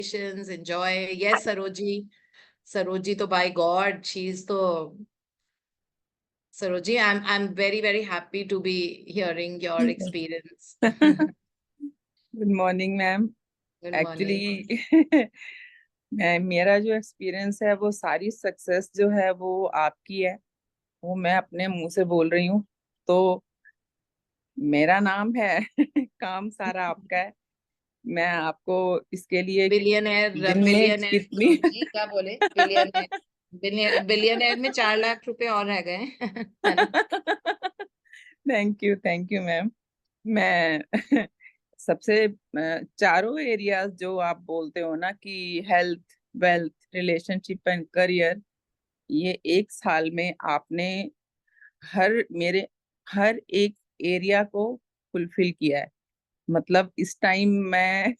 enjoy. Yes, Saroji. Saroji to by God, she's the Saroji. I'm very, very happy to be hearing your experience. Good morning ma'am. Good morning. Actually मैं मेरा जो experience है वो सारी success जो है वो आपकी है, वो मैं अपने मुंह से बोल रही हूँ। तो मेरा नाम है काम सारा आपका है। मैं आपको इसके लिए बिलियनर दिन में बिलियनर कितनी सरोजी क्या बोले? बिलियनर बिलियनर में 4 लाख रुपए और रह गए है ना? Thank you ma'am. मैं सबसे चारों एरियाज जो आप बोलते हो ना कि health, wealth, relationship and career, ये एक साल में आपने मेरे हर एक एरिया को फुलफिल किया है। मतलब इस टाइम मैं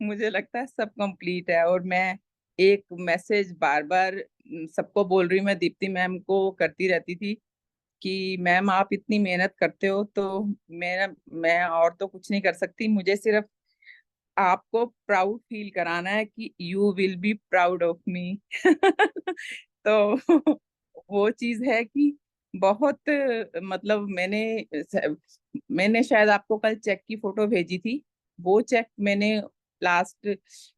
मुझे लगता है सब कंप्लीट है। और मैं एक मैसेज बार बार सबको बोल रही हूँ, मैं दीप्ति मैम को करती रहती थी कि मैम आप इतनी मेहनत करते हो तो मैं और तो कुछ नहीं कर सकती, मुझे सिर्फ आपको प्राउड फील कराना है कि you will be proud of me. तो वो चीज है कि बहुत मतलब मैंने शायद आपको कल चेक की फोटो भेजी थी। वो चेक मैंने लास्ट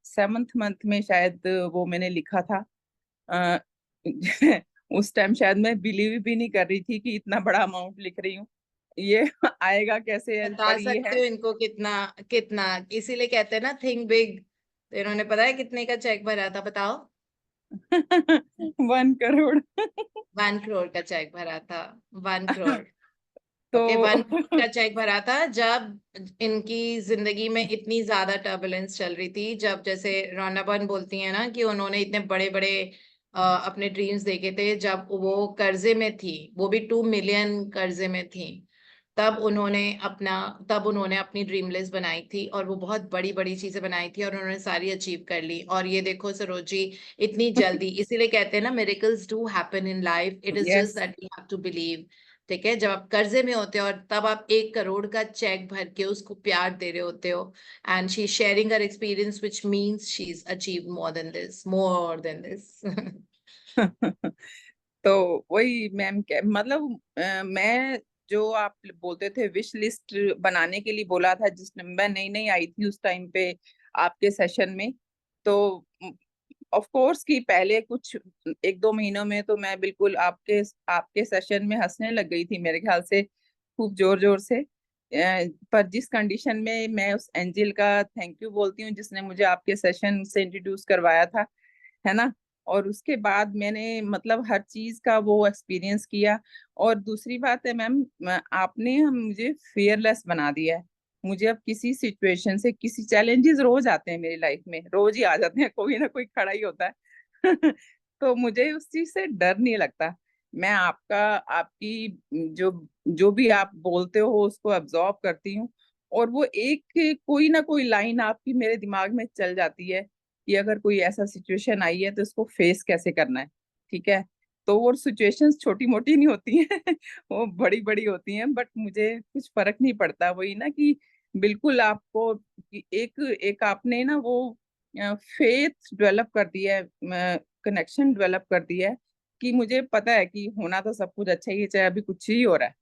7th मंथ में शायद वो मैंने लिखा था। अ, उस टाइम शायद मैं बिलीव भी नहीं कर रही थी कि इतना बड़ा अमाउंट लिख रही हूँ, ये आएगा कैसे, बता पर ये सकते है। हो इनको कितना कितना? इसीलिए कहते हैं ना, थिंक बिग। तो इन्होंने पता है कितने का चेक भरा था, बताओ? 1 करोड़। 1 करोड़ का चेक भरा था। 1 करोड़। तो ओके, 1 करोड़ का चेक भरा था जब इनकी जिंदगी में इतनी ज्यादा टर्बुलेंस चल रही थी। जब जैसे रोनाबन बोलती है ना कि उन्होंने इतने बड़े बड़े अपने ड्रीम्स देखे थे, जब वो कर्जे में थी, वो भी 2 मिलियन कर्जे में थी। तब उन्होंने अपना तब उन्होंने अपनी ड्रीम लिस्ट बनाई थी, और वो बहुत बड़ी बड़ी चीजें बनाई थी, और उन्होंने सारी अचीव कर ली। और ये देखो सरोजी, इतनी जल्दी, इसीलिए कहते हैं ना, miracles do happen in life, it is yes. Just that you have to believe. ठीक है, जब आप कर्जे में होते हो और तब आप 1 करोड़ का चेक भर के उसको प्यार दे रहे होते हो, and she is sharing her experience, which means she is achieved more than this. तो वही मैम, क्या मतलब मैं जो आप बोलते थे विश लिस्ट बनाने के लिए बोला था, जिस मैं नई नई आई थी उस टाइम पे आपके सेशन में। तो ऑफ कोर्स कि पहले कुछ 1-2 महीनों में तो मैं बिल्कुल आपके आपके सेशन में हंसने लग गई थी मेरे ख्याल से, खूब जोर जोर से। पर जिस कंडीशन में मैं उस एंजिल का थैंक यू बोलती हूँ जिसने मुझे आपके सेशन से इंट्रोड्यूस करवाया था, है ना। और उसके बाद मैंने मतलब हर चीज का वो एक्सपीरियंस किया। और दूसरी बात है मैम, आपने मुझे फियरलेस बना दिया है। मुझे अब किसी सिचुएशन से, किसी चैलेंजेस रोज आते हैं मेरी लाइफ में, रोज ही आ जाते हैं, कोई ना कोई खड़ा ही होता है। तो मुझे उस चीज से डर नहीं लगता। मैं आपकी जो जो भी आप बोलते हो उसको अब्जॉर्ब करती हूँ। और वो एक कोई ना कोई लाइन आपकी मेरे दिमाग में चल जाती है कि अगर कोई ऐसा सिचुएशन आई है तो इसको फेस कैसे करना है। ठीक है। तो वो सिचुएशंस छोटी मोटी नहीं होती हैं, वो बड़ी बड़ी होती हैं, बट मुझे कुछ फर्क नहीं पड़ता। वही ना कि बिल्कुल आपको कि एक एक आपने ना वो फेथ डेवलप कर दिया है, कनेक्शन डेवलप कर दिया है कि मुझे पता है कि होना तो सब कुछ अच्छा ही है, चाहे अभी कुछ ही हो रहा है।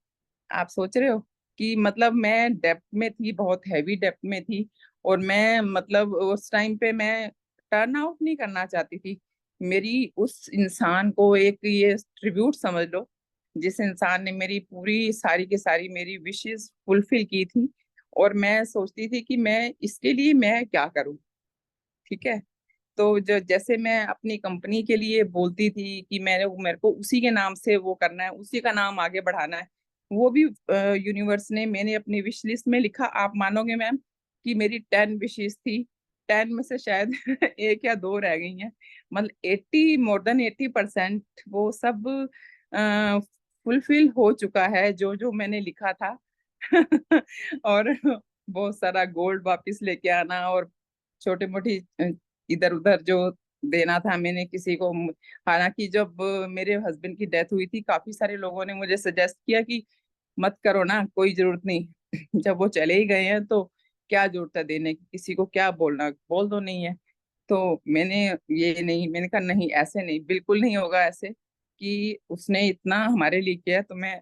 आप सोच रहे हो कि मतलब मैं डेप्थ में थी, बहुत हैवी डेप्थ में थी। और मैं मतलब उस टाइम पे मैं टर्न आउट नहीं करना चाहती थी। मेरी उस इंसान को एक ये ट्रिब्यूट समझ लो, जिस इंसान ने मेरी पूरी सारी की सारी मेरी विशेस फुलफिल की थी। और मैं सोचती थी कि मैं इसके लिए मैं क्या करूं। ठीक है। तो जो जैसे मैं अपनी कंपनी के लिए बोलती थी कि मेरे को उसी के नाम से वो करना है, उसी का नाम आगे बढ़ाना है। वो भी यूनिवर्स ने, मैंने अपनी विश लिस्ट में लिखा, आप मानोगे मैम कि मेरी 10 विशेष थी, 10 में से शायद एक या दो रह गई हैं। मतलब 80, मोर देन 80% वो सब फुलफिल हो चुका है जो जो मैंने लिखा था। और बहुत सारा गोल्ड वापस लेके आना, और छोटी मोटी इधर उधर जो देना था मैंने किसी को। हालांकि जब मेरे हस्बैंड की डेथ हुई थी, काफी सारे लोगों ने मुझे सजेस्ट किया कि मत करो ना, कोई जरूरत नहीं। जब वो चले ही गए हैं तो क्या जरूरत है देने की, किसी को क्या बोलना, बोल दो नहीं है। तो मैंने ये नहीं, मैंने कहा नहीं, ऐसे नहीं, बिल्कुल नहीं होगा ऐसे, कि उसने इतना हमारे लिए किया तो मैं,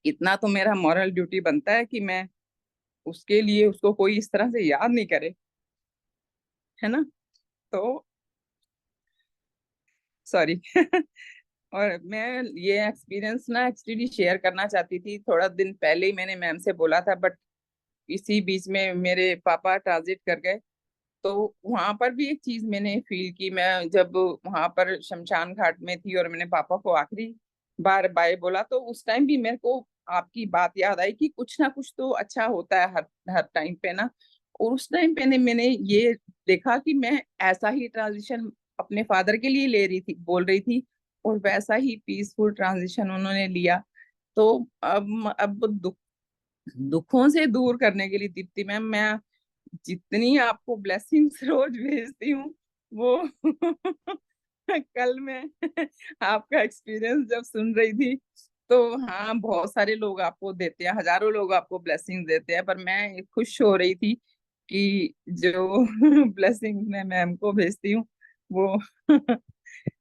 इतना तो मेरा मॉरल ड्यूटी बनता है कि मैं उसके लिए, उसको कोई इस तरह से याद नहीं करे, है ना। तो सॉरी। और मैं ये एक्सपीरियंस ना एक्चुअली शेयर करना चाहती थी, थोड़ा दिन पहले ही मैंने मैम से बोला था, बट इसी बीच में मेरे पापा ट्रांजिट कर गए। तो वहां पर भी एक चीज मैंने फील की, मैं जब वहां पर शमशान घाट में थी और मैंने पापा को आखिरी बार बाय बोला, तो उस टाइम भी मेरे को आपकी बात याद आई कि कुछ ना कुछ तो अच्छा होता है हर हर टाइम पे ना। और उस टाइम पे मैंने ये देखा कि मैं ऐसा ही ट्रांजिशन अपने फादर के लिए ले रही थी, बोल रही थी, और वैसा ही पीसफुल ट्रांजिशन उन्होंने लिया। तो अब दुखों से दूर करने के लिए दीप्ति मैम, मैं जितनी आपको ब्लेसिंग्स रोज भेजती हूँ वो कल मैं आपका एक्सपीरियंस जब सुन रही थी, तो हाँ, बहुत सारे लोग आपको देते हैं, हजारों लोग आपको ब्लेसिंग देते हैं, पर मैं खुश हो रही थी कि जो ब्लेसिंग मैं मैम को भेजती हूँ वो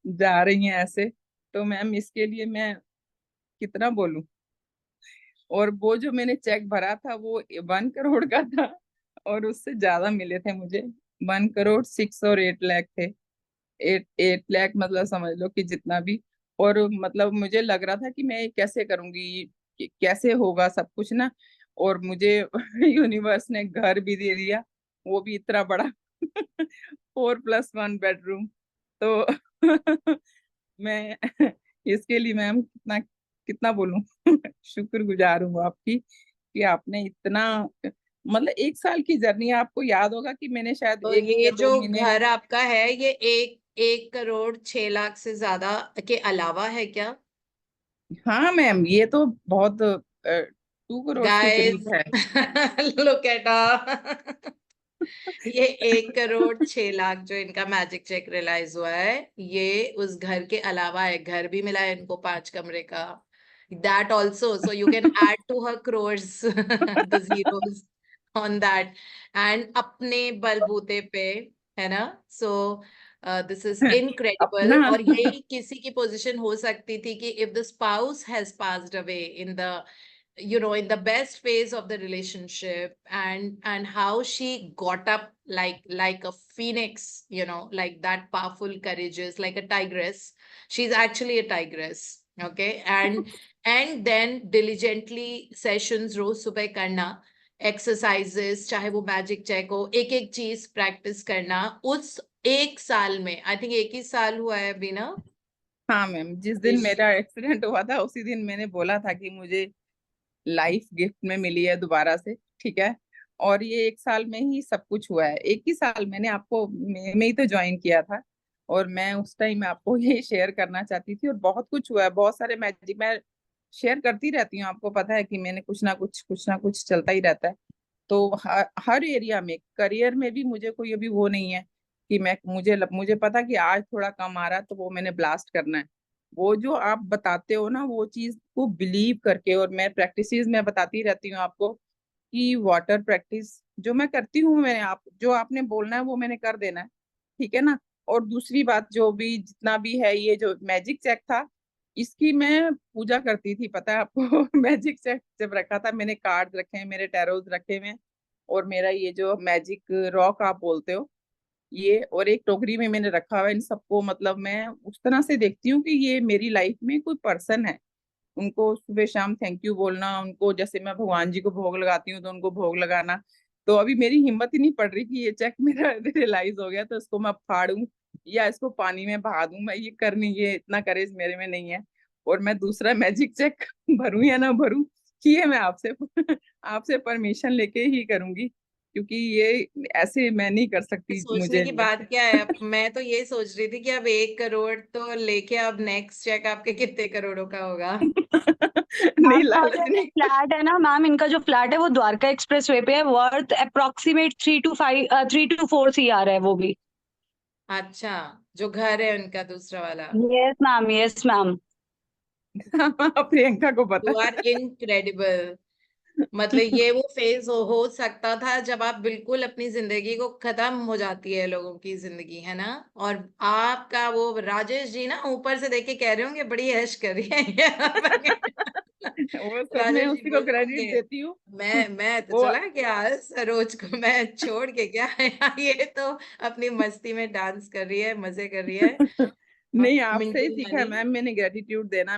जा रही हैं ऐसे। तो मैम इसके लिए मैं कितना बोलूं। और वो जो मैंने चेक भरा था वो 1 करोड़ का था, और उससे ज्यादा मिले थे मुझे। 1 करोड़ 6 और 8 लाख थे। 8 लाख मतलब समझ लो कि जितना भी। और मतलब मुझे लग रहा था कि मैं ये कैसे करूंगी, कैसे होगा सब कुछ ना। और मुझे यूनिवर्स ने घर भी दे दिया, वो भी इतना बड़ा। 4+1 बेडरूम। तो मैं इसके लिए मैम कितना कितना बोलूं, शुक्रगुजार हूँ आपकी कि आपने इतना, मतलब 1 साल की जर्नी, आपको याद होगा कि मैंने शायद तो 1 ये या 2 जो महीने घर आपका है ये 1 करोड़ 6 लाख से ज्यादा के अलावा है क्या? हाँ मैम, ये तो बहुत 2 करोड़ के गाइस, करीब है। लुक एट ये 1 करोड़ 6 लाख जो इनका मैजिक चेक रियलाइज हुआ है, ये उस घर के अलावा है। घर भी मिला है इनको 5 कमरे का, that also, so you can add to her crores the zeros on that, and अपने बलबूते पे, है ना। So this is incredible. अपना। और यही किसी की पोजीशन हो सकती थी कि if the spouse has passed away in the, you know, in the best phase of the relationship, and how she got up like a phoenix, you know, like that powerful, courageous, like a tigress. She's actually a tigress. Okay. And then diligently sessions रोज सुबह करना, exercises, चाहे वो magic check हो, एक एक चीज practice करना उस 1 साल में। आई थिंक 1 ही साल हुआ है अभी ना। हाँ मैम, जिस दिन मेरा एक्सीडेंट हुआ था उसी दिन मैंने बोला था कि मुझे लाइफ गिफ्ट में मिली है दोबारा से, ठीक है। और ये 1 साल में ही सब कुछ हुआ है, 1 ही साल मैंने आपको में ही तो ज्वाइन किया था। और मैं उस टाइम आपको ये शेयर करना चाहती थी, और बहुत कुछ हुआ है, बहुत सारे मैजिक मैं शेयर करती रहती हूँ, आपको पता है कि मैंने कुछ ना कुछ चलता ही रहता है। तो हर एरिया में, करियर में भी मुझे कोई अभी वो नहीं है कि मुझे पता कि आज थोड़ा कम आ रहा है तो वो मैंने ब्लास्ट करना है। वो जो आप बताते हो ना, वो चीज को बिलीव करके, और मैं प्रैक्टिसेस में बताती रहती हूँ आपको कि वाटर प्रैक्टिस जो मैं करती हूँ, मैंने आप जो आपने बोलना है वो मैंने कर देना है, ठीक है ना। और दूसरी बात, जो भी जितना भी है, ये जो मैजिक चेक था, इसकी मैं पूजा करती थी, पता है आपको। मैजिक चेक जब रखा था, मैंने कार्ड रखे हैं, मेरे टैरोज रखे हुए हैं, और मेरा ये जो मैजिक रॉक आप बोलते हो, ये, और एक टोकरी में मैंने रखा हुआ है इन सबको। मतलब मैं उस तरह से देखती हूँ कि ये मेरी लाइफ में कोई पर्सन है, उनको सुबह शाम थैंक यू बोलना, उनको जैसे मैं भगवान जी को भोग लगाती हूँ तो उनको भोग लगाना। तो अभी मेरी हिम्मत ही नहीं पड़ रही कि ये चेक मेरा रियलाइज हो गया तो इसको मैं फाड़ूं या इसको पानी में बहा दूं, मैं ये कर नहीं, ये इतना करेज मेरे में नहीं है। और मैं दूसरा मैजिक चेक भरूं या ना भरूं, ये मैं आपसे आपसे परमिशन लेके ही करूंगी, क्योंकि ये ऐसे मैं नहीं कर सकती, सोचने मुझे की नहीं बात लगता। क्या है, अब मैं तो ये सोच रही थी कि अब 1 करोड़ तो लेके अब नेक्स्ट चेक आपके कितने करोड़ों का होगा? नहीं, आपका लालच जो नहीं। फ्लैट है ना मैम, इनका जो फ्लैट है वो द्वारका एक्सप्रेस वे पे है, वर्थ अप्रोक्सीमेट 3 to 4 CR है वो भी। अच्छा, जो घर है उनका दूसरा वाला। Yes ma'am, yes ma'am. Priyanka को यू पता आर है। इनक्रेडिबल। मतलब ये वो फेज हो सकता था जब आप बिल्कुल अपनी जिंदगी को खत्म हो जाती है लोगों की जिंदगी, है ना। और आपका वो राजेश जी ना ऊपर से देख के कह रहे होंगे बड़ी ऐश कर रही है यहाँ वो पर। सब मैं राजेश जी उसी को बोलते क्रेडिट होंगे देती हूँ। मैं तो वो चला गया सरोज को मैं छोड़ के क्या ये तो अपनी मस्ती में डांस कर रही है, मजे कर रही है। नहीं, आपसे ही मिंटू सीखा है मनी। मैम मैंने ग्रेटिट्यूड देना।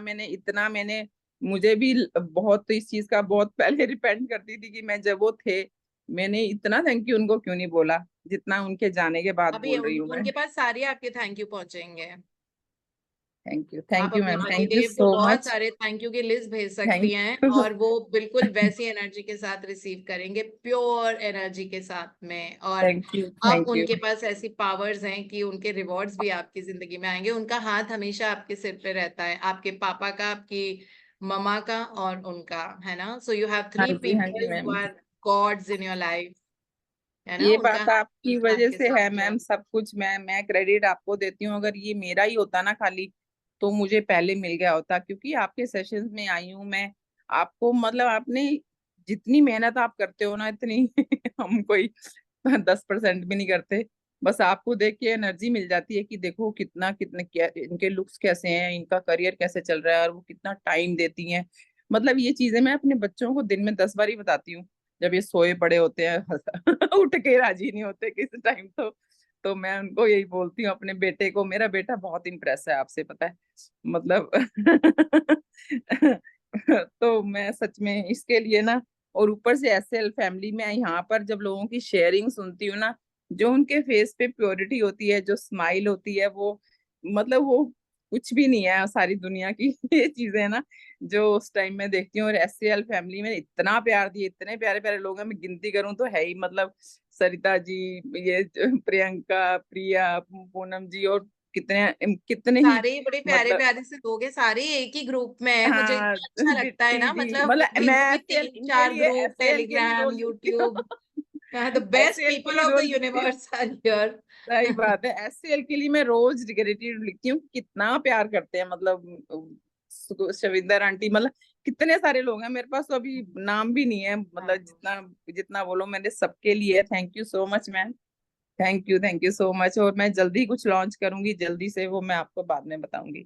मैंने मुझे भी बहुत इस चीज का बहुत पहले रिपेंट करती थी कि मैं जब वो थे, मैंने इतना थैंक यू उनको क्यों नहीं बोला जितना उनके जाने के बाद अभी बोल रही हूँ मैं। उनके पास सारे आपके थैंक यू पहुंचेंगे। आप थैंक यू अपने मैम, थैंक यू आदिदेव को सो बहुत मच। सारे थैंक यू की लिस्ट भेज सकती थैंक हैं यू। और वो बिल्कुल वैसी एनर्जी के साथ रिसीव करेंगे, प्योर एनर्जी के साथ में। और थैंक यू। अब थैंक यू। उनके पास ऐसी पावर्स हैं कि उनके रिवॉर्ड्स भी आपकी जिंदगी में आएंगे। उनका हाथ हमेशा आपके सिर पे रहता है, आपके पापा का, आपकी ममा का और उनका, है ना। सो यू हैव हाँ थ्री जी, हाँ जी people who ma'am. Are gods in your life, है ना। ये उनका बात हाथ आपकी हमेशा वजह आपके से है साथ है। मैम, सब कुछ मैं क्रेडिट आपको देती हूँ। अगर ये मेरा ही होता ना खाली, तो मुझे पहले मिल गया होता, क्योंकि आपके सेशंस में आई हूँ मैं। आपको मतलब आपने जितनी मेहनत आप करते हो ना, इतनी हम कोई 10% भी नहीं करते। बस आपको देख के एनर्जी मिल जाती है कि देखो कितना कितने क्या इनके लुक्स कैसे हैं, इनका करियर कैसे चल रहा है, और वो कितना टाइम देती हैं। मतलब ये चीजें मैं अपने बच्चों को दिन में 10 बार ही बताती हूँ, जब ये सोए पड़े होते हैं उठ के राजी नहीं होते किसी टाइम। तो मैं उनको यही बोलती हूँ अपने बेटे को। मेरा बेटा बहुत इम्प्रेस है आपसे, पता है मतलब। तो मैं सच में इसके लिए ना, और ऊपर से एसएल फैमिली में यहाँ पर जब लोगों की शेयरिंग सुनती हूँ ना, जो उनके फेस पे प्योरिटी होती है, जो स्माइल होती है, वो मतलब वो कुछ भी नहीं है सारी दुनिया की। ये चीजें है ना जो उस टाइम में देखती हूँ। और एससीएल फैमिली में इतना प्यार दिए, इतने प्यारे प्यारे लोग हैं, मैं गिनती करूं तो है ही मतलब सरिता जी, ये प्रियंका, प्रिया, पूनम जी, और कितने कितने ही सारे ही बड़े प्यारे मतलब। प्यारे से लोग हैं, सारे एक ही ग्रुप में है। मुझे हाँ इतना अच्छा लगता है बिट्टी ना, जी, मतलब मतलब मैं वो भी एससीएल तीन इनके चार लिए, ग्रुप, एससीएल के लिए टेलीग्राम, रोज लिखती हूँ। यूट्यूब, द बेस्ट एससीएल के पीपल लिए ऑफ द रोज लिखती हूँ। Universe are here. सही बात है, एससीएल के लिए मैं रोज ग्रेटिट्यूड लिखती हूँ, कितना प्यार करते हैं मतलब शविंदर आंटी, मतलब कितने सारे लोग हैं मेरे पास, तो अभी नाम भी नहीं है, मतलब जितना जितना बोलो मैंने सबके लिए। Thank you so much ma'am. Thank you so much. और मैं जल्दी कुछ लॉन्च करूंगी, जल्दी से वो मैं आपको बाद में बताऊंगी।